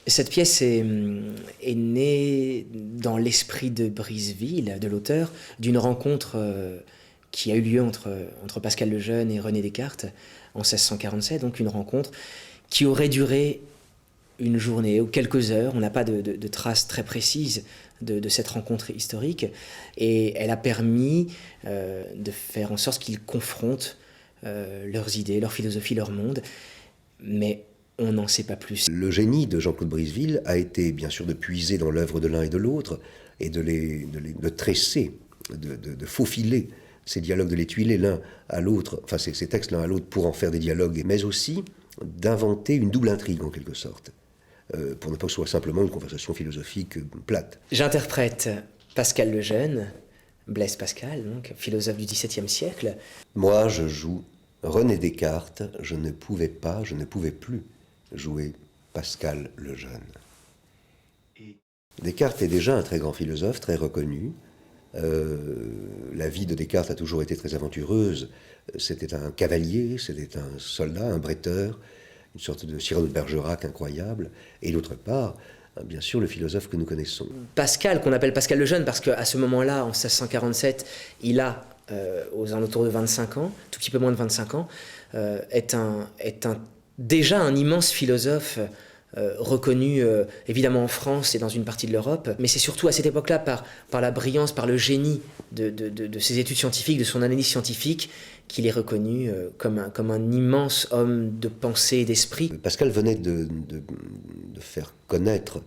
Cette pièce est née dans l'esprit de Briseville, de l'auteur, d'une rencontre qui a eu lieu entre Pascal Lejeune et René Descartes en 1647, donc une rencontre qui aurait duré une journée ou quelques heures. On n'a pas de traces très précises de cette rencontre historique, et elle a permis de faire en sorte qu'ils confrontent leurs idées, leur philosophie, leur monde, mais on n'en sait pas plus. Le génie de Jean-Claude Briseville a été bien sûr de puiser dans l'œuvre de l'un et de l'autre et de tresser, de faufiler ces dialogues, de les tuiler l'un à l'autre, enfin ces textes l'un à l'autre pour en faire des dialogues, mais aussi d'inventer une double intrigue en quelque sorte, pour ne pas que ce soit simplement une conversation philosophique plate. J'interprète Pascal Lejeune, Blaise Pascal, donc philosophe du XVIIe siècle. Moi, je joue René Descartes, je ne pouvais plus jouer Pascal Lejeune. Descartes est déjà un très grand philosophe, très reconnu. La vie de Descartes a toujours été très aventureuse. C'était un cavalier, c'était un soldat, un bretteur, une sorte de Cyrano de Bergerac incroyable. Et d'autre part, bien sûr, le philosophe que nous connaissons. Pascal, qu'on appelle Pascal Lejeune, parce qu'à ce moment-là, en 1647, il a aux alentours de 25 ans, tout petit peu moins de 25 ans, est déjà un immense philosophe reconnu évidemment en France et dans une partie de l'Europe, mais c'est surtout à cette époque-là, par la brillance, par le génie de ses études scientifiques, de son analyse scientifique, qu'il est reconnu comme un immense homme de pensée et d'esprit. Pascal venait de faire connaître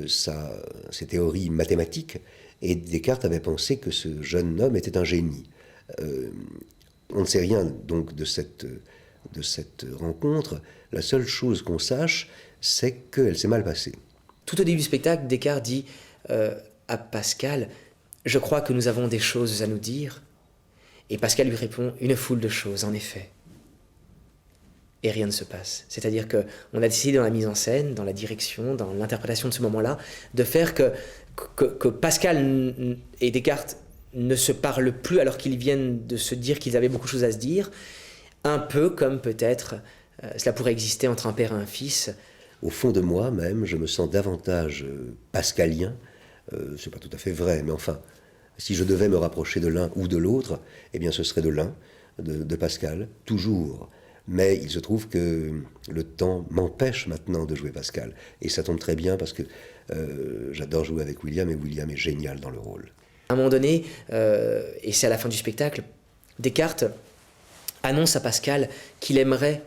ses théories mathématiques, et Descartes avait pensé que ce jeune homme était un génie. On ne sait rien donc de cette rencontre. La seule chose qu'on sache, c'est qu'elle s'est mal passée. Tout au début du spectacle, Descartes dit à Pascal « Je crois que nous avons des choses à nous dire ». Et Pascal lui répond « Une foule de choses, en effet ». Et rien ne se passe. C'est-à-dire qu'on a décidé dans la mise en scène, dans la direction, dans l'interprétation de ce moment-là, de faire que Pascal et Descartes ne se parlent plus alors qu'ils viennent de se dire qu'ils avaient beaucoup de choses à se dire, un peu comme peut-être cela pourrait exister entre un père et un fils. Au fond de moi même, je me sens davantage pascalien. C'est pas tout à fait vrai, mais enfin, si je devais me rapprocher de l'un ou de l'autre, eh bien ce serait de l'un, de Pascal, toujours. Mais il se trouve que le temps m'empêche maintenant de jouer Pascal. Et ça tombe très bien parce que j'adore jouer avec William, et William est génial dans le rôle. À un moment donné, et c'est à la fin du spectacle, Descartes annonce à Pascal qu'il aimerait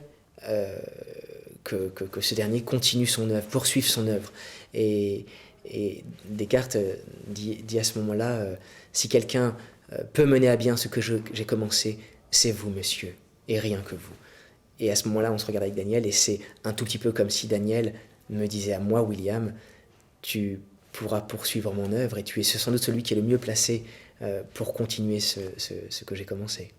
que ce dernier continue son œuvre, poursuive son œuvre. Et Descartes dit à ce moment-là, si quelqu'un peut mener à bien ce que j'ai commencé, c'est vous, monsieur, et rien que vous. Et à ce moment-là, on se regarde avec Daniel, et c'est un tout petit peu comme si Daniel me disait à moi, William, tu pourras poursuivre mon œuvre, et tu es sans doute celui qui est le mieux placé pour continuer ce que j'ai commencé.